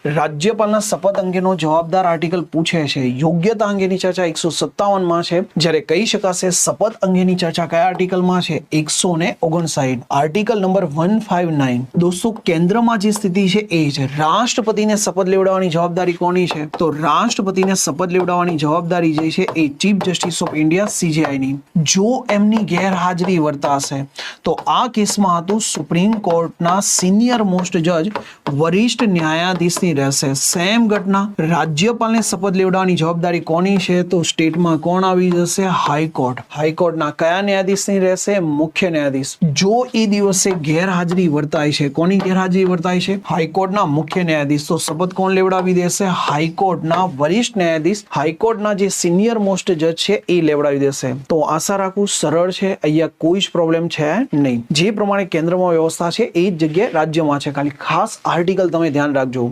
રાજ્યપાલના શપથ અંગેનો જવાબદાર આર્ટિકલ પૂછે છે. યોગ્યતા અંગેની ચર્ચા 157 માં છે, જ્યારે કહી શકાશે શપથ અંગેની ચર્ચા કયા આર્ટિકલમાં છે? 159. Article number 159. દોસ્તો, કેન્દ્રમાં જે સ્થિતિ છે એ છે રાષ્ટ્રપતિને શપથ લેવડાવવાની જવાબદારી કોની છે? તો રાષ્ટ્રપતિને શપથ લેવડાવવાની જવાબદારી જે છે એ chief justice of India CJI ની. જો એમની ગેરહાજરી વર્તાશે તો આ કેસમાં હતું સુપ્રીમ કોર્ટના સિનિયર મોસ્ટ જજ વરિષ્ઠ ન્યાયાધીશની રહેશે. સેમ ઘટના રાજ્યપાલને શપથ લેવડાવવાની જવાબદારી કોની છે? તો સ્ટેટમાં કોણ આવી જશે? હાઈકોર્ટ. હાઈકોર્ટના કયા ન્યાયાધીશની રહેશે? મુખ્ય ન્યાયાધીશ. જો એ દિવસે ગેરહાજરી વર્તાય છે, કોની ગેરહાજરી વર્તાય છે? હાઈકોર્ટના મુખ્ય ન્યાયાધીશ. તો શપથ કોણ લેવડાવી દેશે? હાઈકોર્ટના વરિષ્ઠ ન્યાયાધીશ, હાઈકોર્ટના જે સિનિયર મોસ્ટ જજ છે એ લેવડાવી દેશે. તો આશા રાખું સરળ છે, અહીંયા કોઈ જ પ્રોબ્લેમ છે નહીં. જે પ્રમાણે કેન્દ્રમાં વ્યવસ્થા છે એ જ જગ્યાએ રાજ્યમાં છે. ખાલી ખાસ આર્ટિકલ તમે ધ્યાન રાખજો.